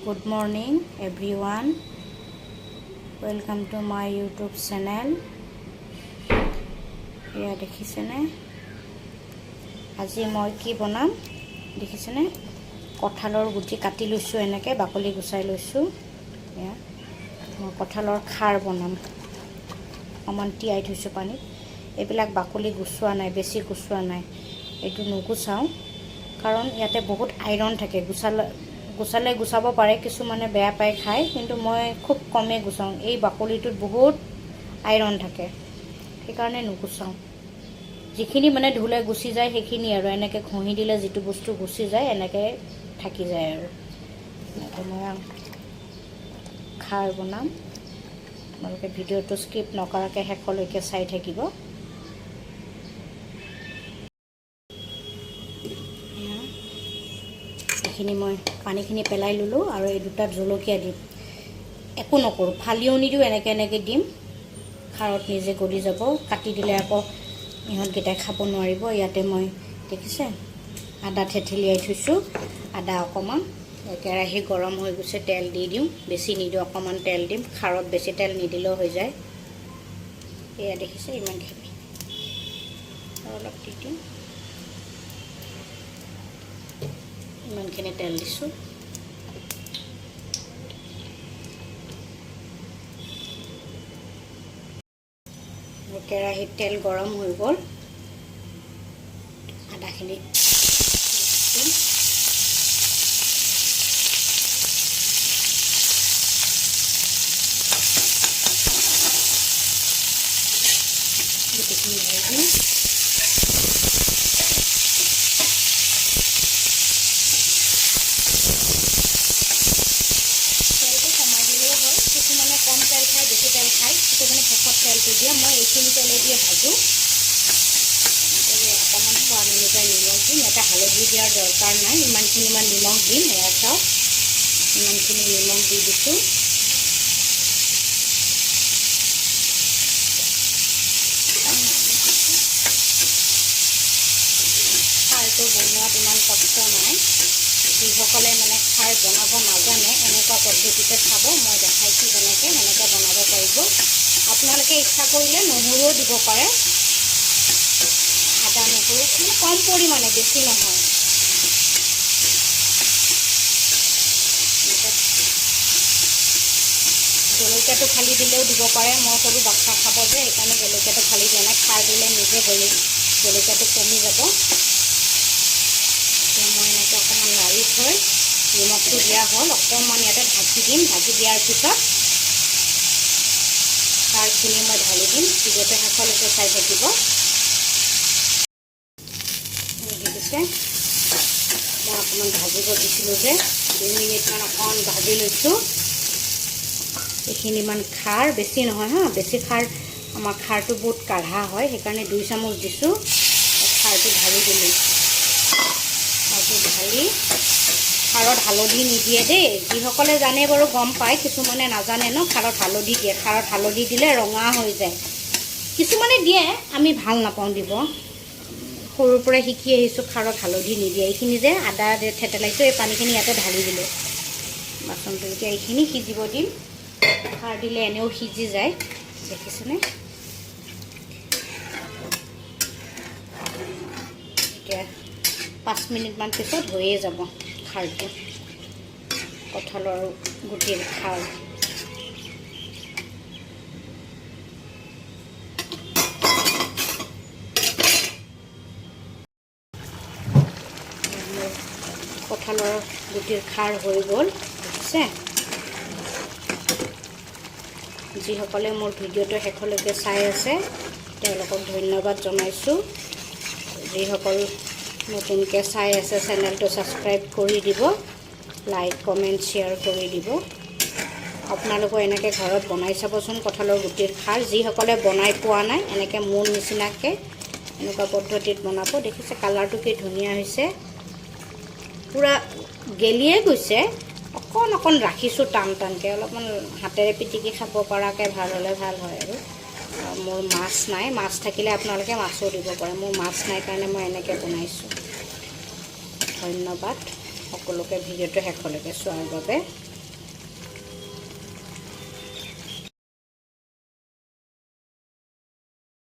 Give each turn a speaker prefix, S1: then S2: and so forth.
S1: Good morning everyone. Welcome to my YouTube channel. এয়া দেখিছেনে আজি মই কি বনাম দেখিছেনে কঁঠালৰ গুটি কাটি লৈছো এনেকৈ বাকলি গুচাই লৈছো এয়া মই কঁঠালৰ খাৰ বনাম অকমান তিয়াই থৈছো পানীত এইবিলাক বাকলি গুছোৱা নাই বেছি গুছোৱা নাই এইটো নুগুচাও কাৰণ ইয়াতে বহুত আইৰন থাকে গুছালে গুছাব পাৰে কিছু মানে বেয়া পায় খায় কিন্তু মই খুব কমে গুছাও এই বাকলিটোত বহুত আইৰন থাকে সেইকাৰণে নুগুচাও যিখিনি মানে ধুলে গুছি যায় সেইখিনি আৰু এনেকৈ ঘঁহি দিলে যেটো বস্তু গুছি যায় এনেকৈ থাকি যায় আৰু এনেকৈ মই খাৰ বনাম আপোনালোকে ভিডিঅ'টো স্কিপ নকৰাকৈ শেষলৈকে চাই থাকিব এইখিনি মই পানীখিনি পেলাই ললো আৰু এই দুটা জলকীয়া দিম একো নকৰো ফালিও নিদিও এনেকৈ দিম খাৰত নিজে গলি যাব কাটি দিলে আকৌ ইহঁতকেইটা খাব নোৱাৰিব ইয়াতে মই দেখিছে আদা থেঠেলিয়াই থৈছো আদা অকমান কেৰাহী গৰম হৈ গৈছে তেল দি দিম বেছি নিদিও অকমান তেল দিম খাৰত বেছি তেল নিদিলেও হৈ যায় এয়া দেখিছে ইমানখিনি অলপ দি দিম ইমানখিনি তেল দিছো কেৰাহীত তেল গৰম হৈ গ'ল আদাখিনি গোটেইখিনি ভাজি কম তেল খাই বেছি তেল খাই সেইটো মানে শেষত তেলটো দিয়ে মই এইখিনি তেলে দিয়ে ভাজো অকণমান সোৱাদ অনুযায়ী নিমখ দিম এটা হালধি দিয়াৰ দৰকাৰ নাই ইমানখিনি নিমখ দিম এয়া চাওক ইমানখিনি নিমখ দি দিছোঁ খাৰটো বনোৱাত ইমান কষ্ট নাই যিসকলে মানে খাৰ বনাব নাজানে এনেকুৱা পদ্ধতিতে খাব মই দেখাইছোঁ যেনেকৈ সেনেকৈ বনাব পাৰিব আপোনালোকে ইচ্ছা কৰিলে নহৰুও দিব পাৰে আদা নহৰু মানে কম পৰিমাণে বেছি নহয় জলকীয়াটো ফালি দিলেও দিব পাৰে মই সৰু বাচ্ছা খাব যে সেইকাৰণে জলকীয়াটো ফালি দিয়া নাই খাৰ দিলে নিজে জলকীয়াটো কমি যাব মই এনেকৈ অকণমান লাৰি থৈ নিমখটো দিয়া হ'ল অকণমান ইয়াতে ঢাকি দিম ঢাকি দিয়াৰ পিছত খাৰখিনি মই ঢালি দিম ভিডিঅ'টো শেষলৈকে চাই থাকিব দেখিছে মই অকণমান ভাজিব দিছিলোঁ যে 2 মিনিটমান অকণমান ভাজি লৈছোঁ এইখিনিমান খাৰ বেছি নহয় হা বেছি খাৰ আমাৰ খাৰটো বহুত কাঢ়া হয় সেইকাৰণে 2 চামুচ দিছোঁ খাৰটো ঢালি দিলোঁ ঢালি খাৰত হালধি নিদিয়ে দেই যিসকলে জানে বাৰু গম পায় কিছুমানে নাজানে ন খাৰত হালধি দিয়ে খাৰত হালধি দিলে ৰঙা হৈ যায় কিছুমানে দিয়ে আমি ভাল নাপাওঁ দিব সৰুৰ পৰা শিকি আহিছোঁ খাৰত হালধি নিদিয়ে এইখিনি যে আদা থেতেলাইছোঁ এই পানীখিনি ইয়াতে ঢালি দিলোঁ বাচনটো এতিয়া এইখিনি সিজিব দিম খাৰ দিলে এনেও সিজি যায় দেখিছেনে এতিয়া 5 মিনিটমান পিছত হৈয়ে যাব খাৰটো কঁঠালৰ গুটিৰ খাৰ কঁঠালৰ গুটিৰ খাৰ হৈ গ'ল দেখিছে যিসকলে মোৰ ভিডিঅ'টো শেষলৈকে চাই আছে তেওঁলোকক ধন্যবাদ জনাইছোঁ যিসকল নতুনকৈ চাই আছে চেনেলটো ছাবস্ক্ৰাইব কৰি দিব লাইক কমেণ্ট শ্বেয়াৰ কৰি দিব আপোনালোকে এনেকৈ ঘৰত বনাই চাবচোন কঁঠালৰ গুটিৰ খাৰ যিসকলে বনাই পোৱা নাই এনেকৈ মোৰ নিচিনাকৈ এনেকুৱা পদ্ধতিত বনাব দেখিছে কালাৰটো কি ধুনীয়া হৈছে পুৰা গেলিয়ে গৈছে অকণ ৰাখিছোঁ টানকৈ অলপমান হাতেৰে পিটিকি খাব পৰাকৈ ভাল হ'লে ভাল হয় আৰু মোৰ মাছ নাই মাছ থাকিলে আপোনালোকে মাছো দিব পাৰে মোৰ মাছ নাই কাৰণে মই এনেকৈ বনাইছোঁ ধন্যবাদ সকলোকে ভিডিঅ'টো শেষলৈকে চোৱাৰ বাবে।